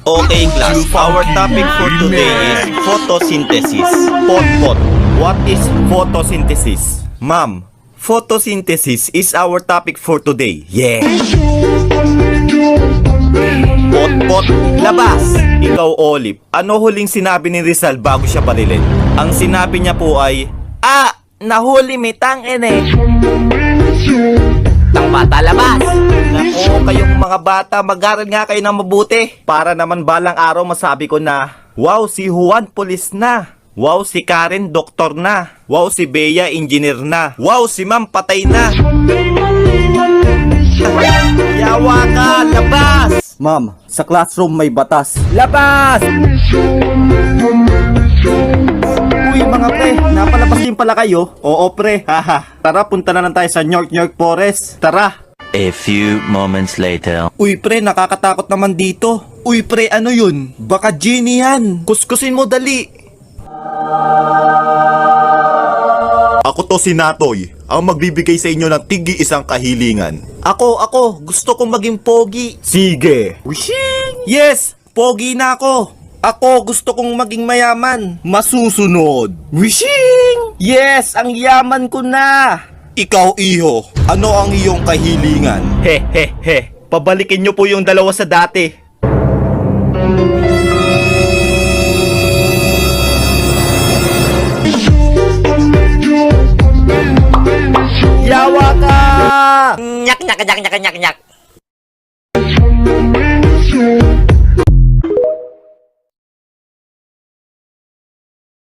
Okay class, our topic for today is photosynthesis. Pot. What is photosynthesis? Ma'am, photosynthesis is our topic for today. Yeah. Pot, labas! Ikaw, Olive, ano huling sinabi ni Rizal bago siya barilin? Ang sinabi niya po ay, nahuli may tangin eh. Tang bata, labas! Nako, kayong mga bata, mag-aral nga kayo ng mabuti. Para naman balang araw masabi ko na, wow, si Juan pulis na. Wow, si Karen doktor na. Wow, si Bea engineer na. Wow, si Ma'am patay na. Yawa ka, labas! Ma'am, sa classroom may batas. Labas! Uy mga pre, napalabas din pala kayo? Oo pre, haha. Tara, punta na lang tayo sa York Forest. Tara. A few moments later. Uy pre, nakakatakot naman dito. Uy pre, ano yun? Baka genie yan. Kuskusin mo dali. Ako to si Natoy, ang magbibigay sa inyo ng tig-isang kahilingan. Ako, gusto kong maging pogi. Sige. Wishing! Yes, pogi na ako. Ako, gusto kong maging mayaman. Masusunod. Wishing! Yes, ang yaman ko na. Ikaw, iho, ano ang iyong kahilingan? He. Pabalikin nyo po yung dalawa sa dati. Yawa ka! Nyak.